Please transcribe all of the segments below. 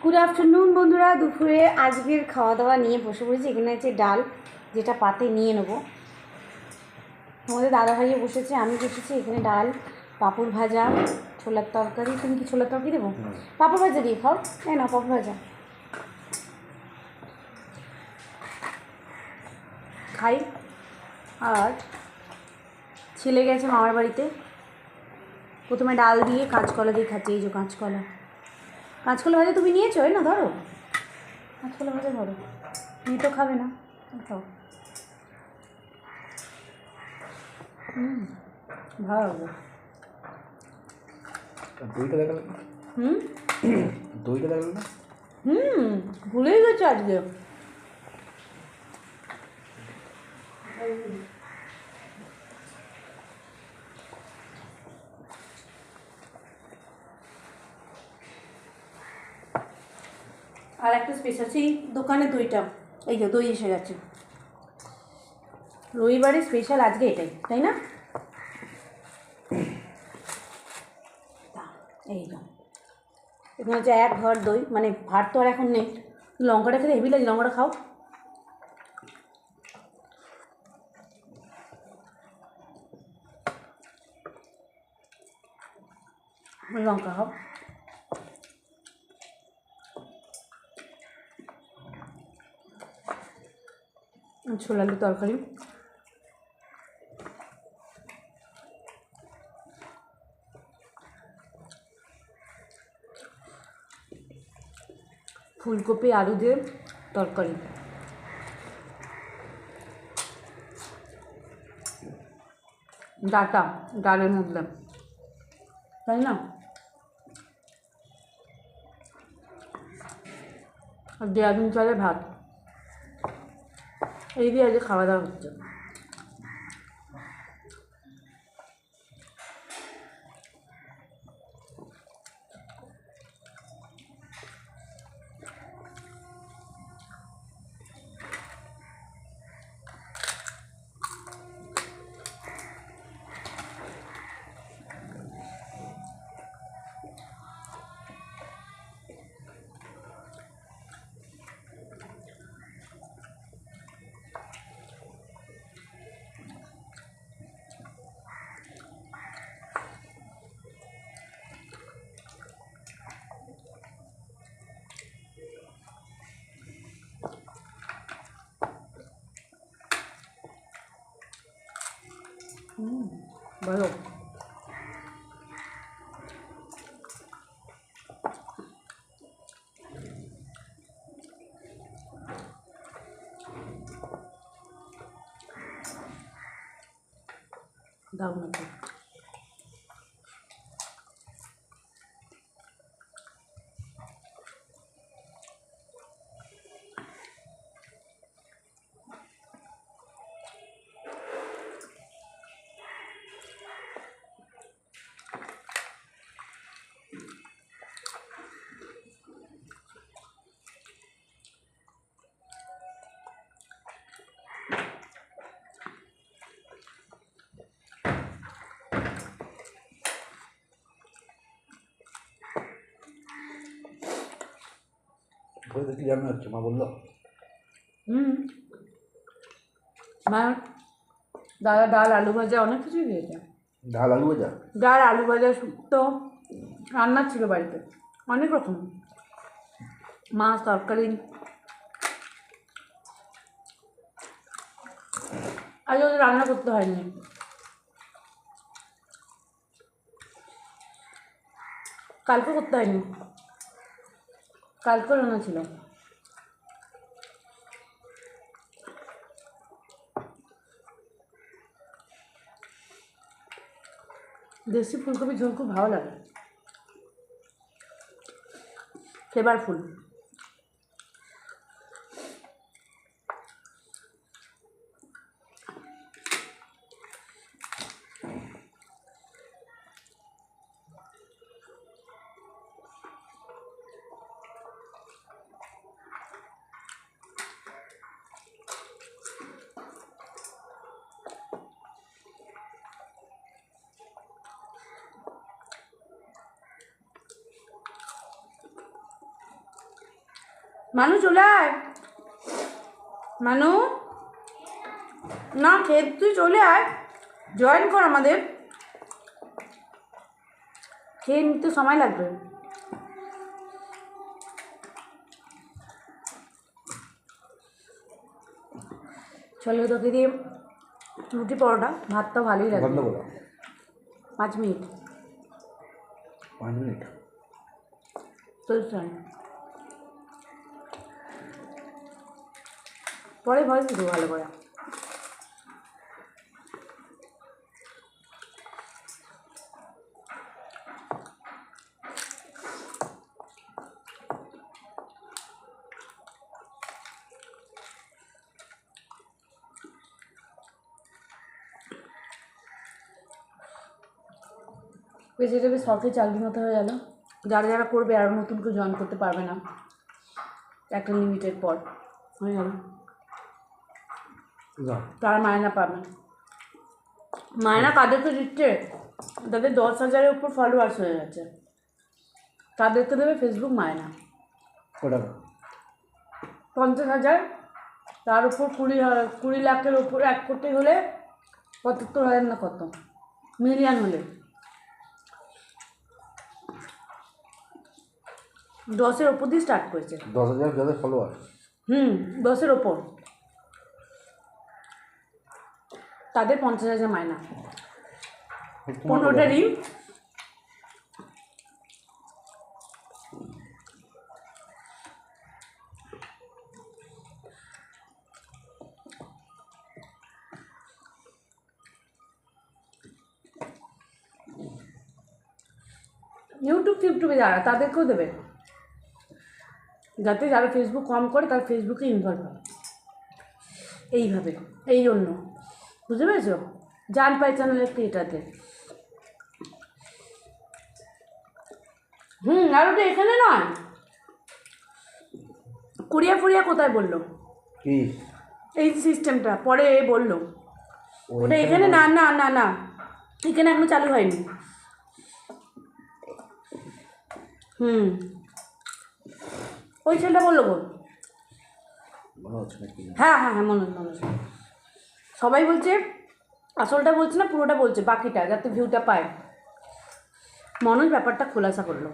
Good afternoon বন্ধুরা। দুপুরে আজকের খাওয়া দাওয়া নিয়ে বসে পড়েছি। এখানে আছে ডাল, যেটা পাতে নিয়ে নেবো। আমাদের দাদা ভাইও বসেছে, আমি বসেছি। এখানে ডাল, পাঁপড় ভাজা, ছোলার তরকারি। তুমি কি ছোলার তরকারি দেবো? পাঁপড় ভাজা দিয়ে খাও। তাই না, পাঁপড় ভাজা খাই। আর ছেলে গেছে মামার বাড়িতে। প্রথমে ডাল দিয়ে কাঁচকলা দিয়ে খাচ্ছি। এই যে কাঁচকলা ভাজা তুমি নিয়েছো? না ধরো, কাঁচকলা ভাজা ধরো। মেয়ে তো খাবে না, খাও। ভালো লাগবে। দইটা দেখালে না? দইটা দেখালে না? ভুলেই গেছে আজকে। আর একটা স্পেশাল সেই দোকানে দইটা, এই যে দই এসে গেছে। রবিবারে স্পেশাল আজকে এটাই, তাই না? এই যে এখানে হচ্ছে এক ঘর দই, মানে ভাত তো আর এখন নেই। লঙ্কাটা খেতে হেভি লাগে, লঙ্কাটা খাও। লঙ্কা খাও। ছোলা আলু তরকারি, ফুলকপি আলু দিয়ে তরকারি, ডাটা ডালের মধ্যে, তাই না? আর দেয়াদিন চালে ভাত। এই দিয়ে আজকে খাওয়া দাওয়া হচ্ছে। ভালো। দারুণ আছে। কি রান্না হচ্ছে মা বললো? মা দাদা ডাল আলু ভাজা অনেক কিছুই দিয়েছে। ডাল আলু ভাজা, ডাল আলু ভাজা, শুক্তো রান্না ছিল বাড়িতে, অনেক রকম মাছ তরকারি। আজ ওদের রান্না করতে হয়নি, কালকে করতে হয়নি, কালকে রান্না ছিল। দেশি ফুলকপি ঝোল খুব ভালো লাগে, ফ্লেভারফুল। মানু চলে আয়, মানু না খেয়ে তুই চলে আয়, জয়েন কর আমাদের, খেয়ে নিতে সময় লাগবে। চলো তোকে দিয়ে রুটি পরোটা, ভাতটাও ভালোই লাগবে। বন্ধ করো 5 মিনিট 5 মিনিট। চলছে পরে ভয় দিতে ভালো করে। পেজটা বেশ শখে চাকরির মতো হয়ে গেল। যারা যারা করবে আরও নতুন করে জয়েন করতে পারবে না, একটা লিমিটেড পর হয়ে গেল, তারা মায়না পাবে। মায়না কাদেরকে দিচ্ছে? যাদের 10,000-এর উপর ফলোয়ার্স হয়ে গেছে তাদেরকে দেবে ফেসবুক মায়না। ওটা 50,000, তার উপর 20 লাখের উপর 1 কোটি হলে 75,000 না কত মিলিয়ন হলে 10-এর ওপর দিয়ে স্টার্ট করেছে। 10,000 যাদের ফলোয়ার, 10-এর ওপর তাদের 50,000 মায়না, 15টা রিল। ইউটিউবে যারা তাদেরকেও দেবে, যাতে যারা ফেসবুক কম করে তারা ফেসবুকে ইনভলভ হয়। এইভাবে, এই জন্য বুঝতে পেরেছো? জান পাইচানের একটু এটাতে। আর ওটা এখানে নয়, কুড়িয়া কোথায় বললো কি এই সিস্টেমটা পরে বললো, ওটা এখানে না না না না এখানে এখনো চালু হয়নি। ওই ছেলেটা বললো গো, মনে হচ্ছে নাকি? হ্যাঁ মনে হচ্ছে। সবাই বলছে আসলটা বলছে না, পুরোটা বলছে, বাকিটা যাতে ভিউটা পায়। মনোজ ব্যাপারটা খোলাসা করলো।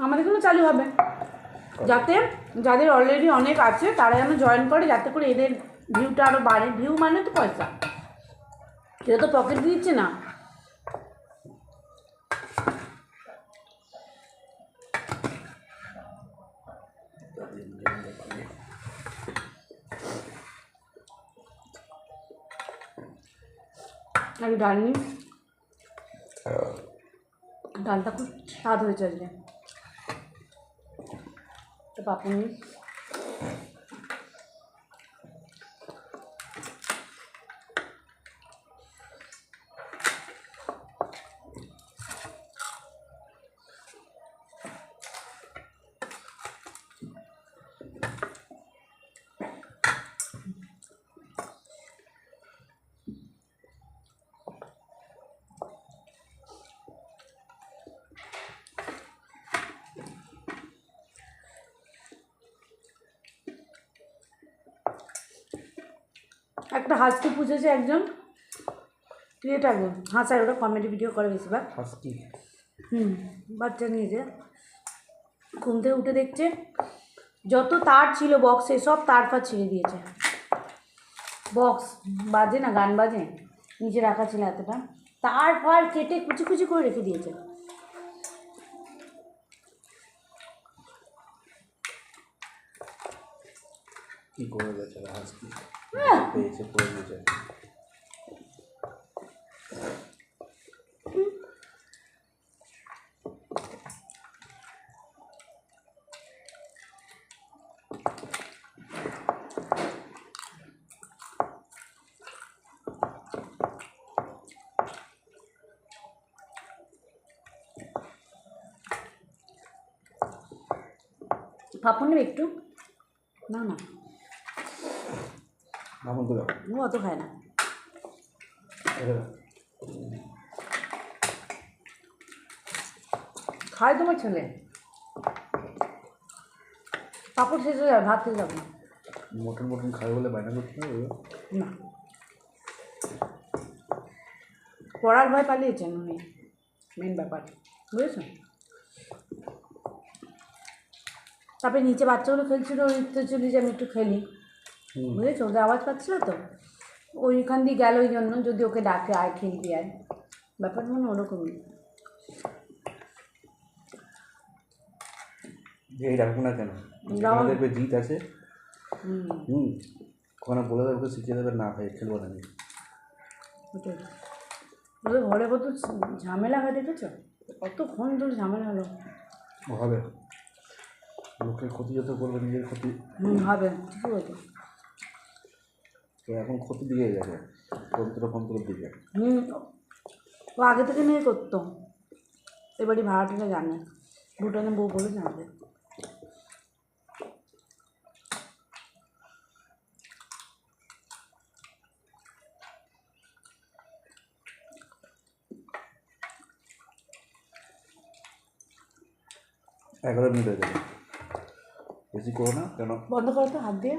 আমাদের এখানে চালু হবে, যাতে যাদের অলরেডি অনেক আছে তারা যেন জয়েন করে, যাতে করে এদের ভিউটা আরও বাড়ে। ভিউ মানে তো পয়সা, কেউ তো পকেট দিচ্ছে না। আর ডাল নিই, ডালটা খুব স্বাদ হয়েছে আজকে। তো পাপড় নিই, একটা হাসকি পুষেছে একজন ক্রিয়েটার, হাসায়, ওটা কমেডি ভিডিও করে বেশিরভাগ। হাসকি? বাচ্চা নিয়েছে, ঘুম থেকে উঠে দেখছে যত তার ছিল বক্সে সব তার ফার ছিঁড়ে দিয়েছে। বক্স বাজে না, গান বাজে, নিচে রাখা ছিল এতটা, তার ফার কেটে কুচি কুচি করে রেখে দিয়েছে। কি করে গেছে হাসকি? পেয়েছে পড়ে গেছে। পাপড় নেবে একটু? না না, মামুন তো দাও। ও অত খায় না। এটা দাও। খায় তোমার ছেলে? পাপড় শেষ হয়ে যাবে, ভাত খেয়ে যাবে না। মটন মটন খাবে বলে বায়না করতে হবে। না, পড়ার ভয় পালিয়েছেন উনি, মেন ব্যাপার, বুঝেছো? তারপরে নিচে বাচ্চাগুলো খেলছিল, ওই তো চলি যে আমি একটু খেলি, বুঝেছো? ওদের আওয়াজ পাচ্ছিল তো, ওইখান দিয়ে গেল, ওই জন্য যদি ওকে ডাকে আয় খেলবি আয়, ব্যাপারটা মানে ওরকমই। এই রাখবো না কেন, যেখানে দেখবে জিত আছে ওখানে বলে দেবে, ওকে শিখিয়ে দেবে, না ভাই খেলবো না আমি। ওটাই, ওদের ঘরে কত ঝামেলা হয় দেখেছো? কতক্ষণ ধরে ঝামেলা হলো। হবে, লোকের ক্ষতি যত করবে নিজের ক্ষতি। হবে, ঠিকই বলতো। তো এখন ক্ষতি দিয়ে গেছে কন্ত্রের দিকে। ও আগে থেকে নিয়ে করতো, এবারই ভাড়াটা জানে, ভুটানের বউ বলে জানবে। এগারো মিনিট হয়ে যাবে, বেশি করো না কেন। বন্ধ করো তো হাত দিয়ে।